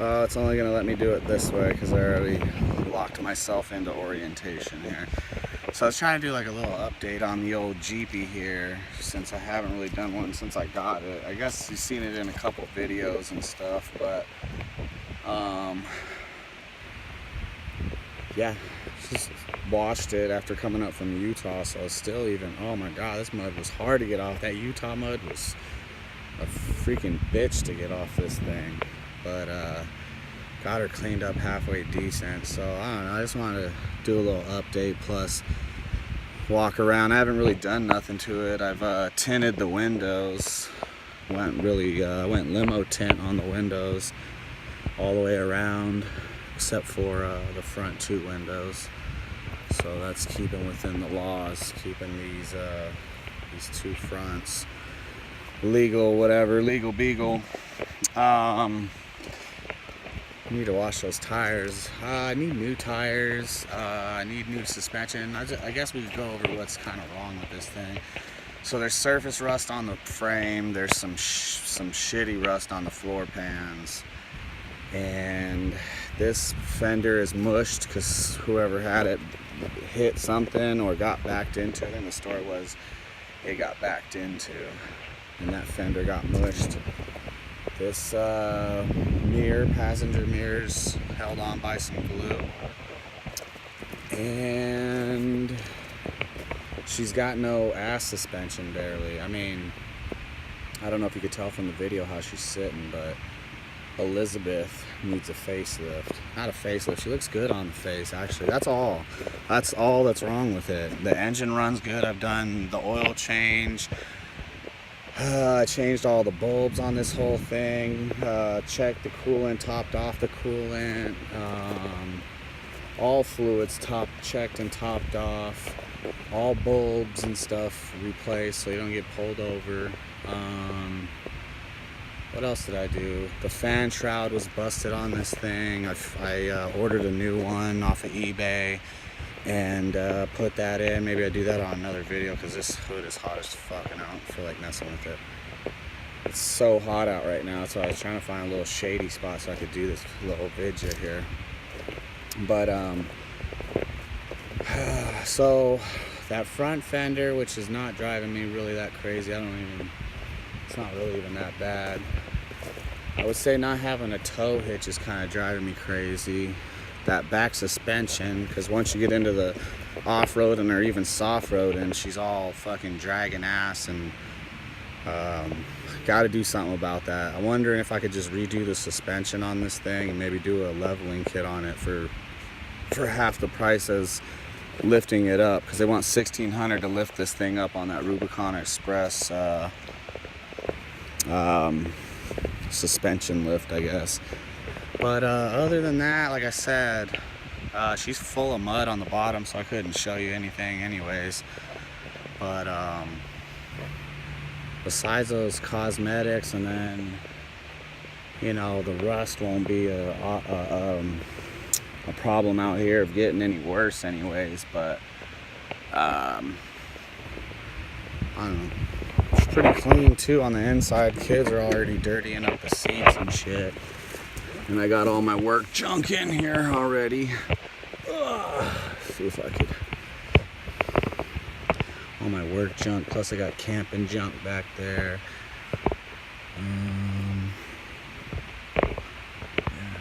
It's only gonna let me do it this way because I already locked myself into orientation here. So I was trying to do like a little update on the old Jeepy here, since I haven't really done one since I got it. I guess you've seen it in a couple videos and stuff, but yeah, just washed it after coming up from Utah, so it's still even, oh my god, this mud was hard to get off. That Utah mud was a freaking bitch to get off this thing, but got her cleaned up halfway decent. So I don't know, I just wanted to do a little update plus walk around. I haven't really done nothing to it. I've tinted the windows, went limo tint on the windows all the way around except for the front two windows. So that's keeping within the laws, keeping these two fronts legal, whatever, legal beagle. I need to wash those tires. I need new tires. I need new suspension. I guess we could go over what's kind of wrong with this thing. So there's surface rust on the frame. There's some shitty rust on the floor pans. And this fender is mushed because whoever had it hit something or got backed into. I think the story was it got backed into, and that fender got mushed. This passenger mirror's held on by some glue, and she's got no ass suspension barely. I mean, I don't know if you could tell from the video how she's sitting, but Elizabeth needs a facelift. Not a facelift, she looks good on the face actually. That's all that's wrong with it. The engine runs good. I've done the oil change. I changed all the bulbs on this whole thing, checked the coolant, topped off the coolant, all fluids checked and topped off, all bulbs and stuff replaced so you don't get pulled over. What else did I do? The fan shroud was busted on this thing. I ordered a new one off of eBay and put that in. Maybe I'll do that on another video because this hood is hot as fuck and I don't feel like messing with it. It's so hot out right now, so I was trying to find a little shady spot so I could do this little video here. But so that front fender, which is not driving me really that crazy, it's not really even that bad. I would say not having a tow hitch is kind of driving me crazy. That back suspension, because once you get into the off-roading or even soft-roading, she's all fucking dragging ass, and got to do something about that. I'm wondering if I could just redo the suspension on this thing and maybe do a leveling kit on it for half the price as lifting it up, because they want $1,600 to lift this thing up on that Rubicon Express suspension lift, I guess. But other than that, like I said, she's full of mud on the bottom, so I couldn't show you anything anyways. But besides those cosmetics, and then, you know, the rust won't be a problem out here of getting any worse anyways. But I don't know. It's pretty clean too on the inside. Kids are already dirtying up the seats and shit. And I got all my work junk in here already. Let's see if I could. All my work junk, plus I got camping junk back there. Yeah,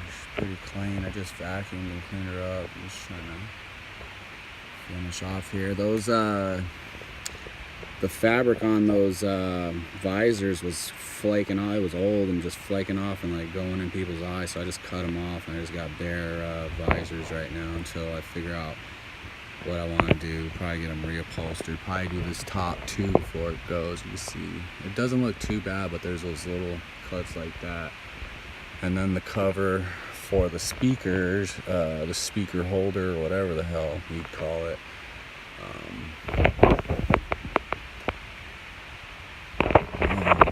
she's pretty clean. I just vacuumed and cleaned her up. I'm just trying to finish off here. Those the fabric on those visors was flaking off. It was old and just flaking off and like going in people's eyes, so I just cut them off, and I just got bare visors right now until I figure out what I want to do. Probably get them reupholstered. Probably do this top too before it goes. You see, it doesn't look too bad, but there's those little cuts like that. And then the cover for the speakers, the speaker holder, or whatever the hell you'd call it.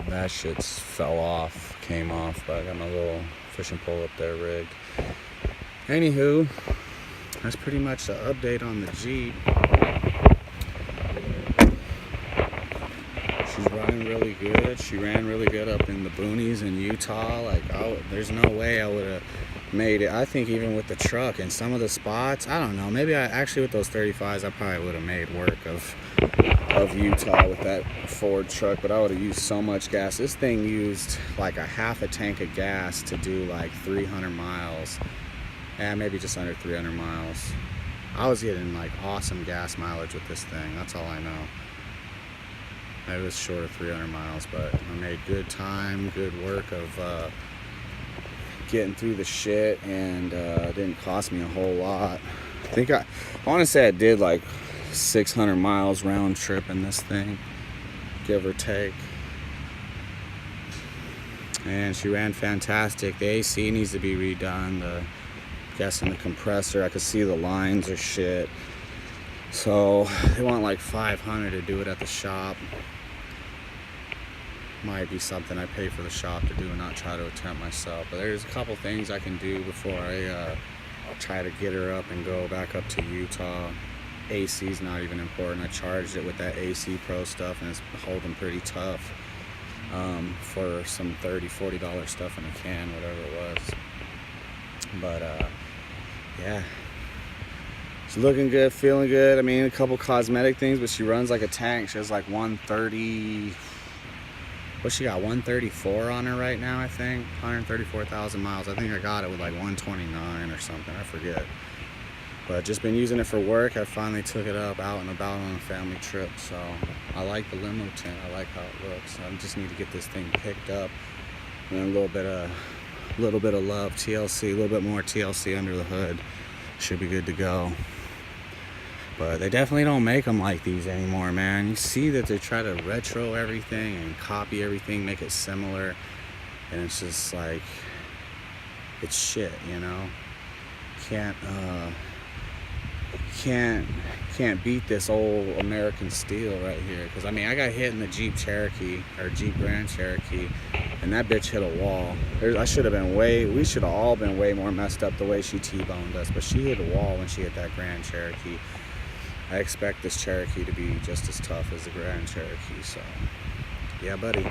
That shit came off, but I got my little fishing pole up there rigged. Anywho, that's pretty much the update on the Jeep. She's running ran really good. She ran really good up in the boonies in Utah. Like, there's no way I would have made it. I think even with the truck and some of the spots, I don't know. Maybe actually with those 35s, I probably would have made work of Utah with that Ford truck, but I would have used so much gas. This thing used like a half a tank of gas to do like 300 miles. And maybe just under 300 miles. I was getting like awesome gas mileage with this thing. That's all I know. It was short of 300 miles, but I made good time, good work of getting through the shit, and it didn't cost me a whole lot. I want to say I did like 600 miles round trip in this thing, give or take. And she ran fantastic. The AC needs to be redone. Guessing the compressor, I could see the lines are shit. So they want like $500 to do it at the shop. Might be something I pay for the shop to do and not try to attempt myself. But there's a couple things I can do before I try to get her up and go back up to Utah. AC's not even important. I charged it with that AC Pro stuff and it's holding pretty tough for some $30-$40 stuff in a can, whatever it was. But yeah, she's looking good, feeling good. I mean, a couple cosmetic things, but she runs like a tank. She has like 130, what she got, 134 on her right now, I think. 134,000 miles. I think I got it with like 129 or something, I forget. But just been using it for work. I finally took it up out and about on a family trip. So I like the limo tent. I like how it looks. I just need to get this thing picked up. And a little bit of love, TLC, a little bit more TLC under the hood. Should be good to go. But they definitely don't make them like these anymore, man. You see that they try to retro everything and copy everything, make it similar. And it's just like, it's shit, you know? Can't beat this old American steel right here. Because I mean, I got hit in the Jeep Cherokee, or Jeep Grand Cherokee, and that bitch hit a wall. We should have all been way more messed up the way she T-boned us, but she hit a wall when she hit that Grand Cherokee. I expect this Cherokee to be just as tough as the Grand Cherokee, so yeah, buddy.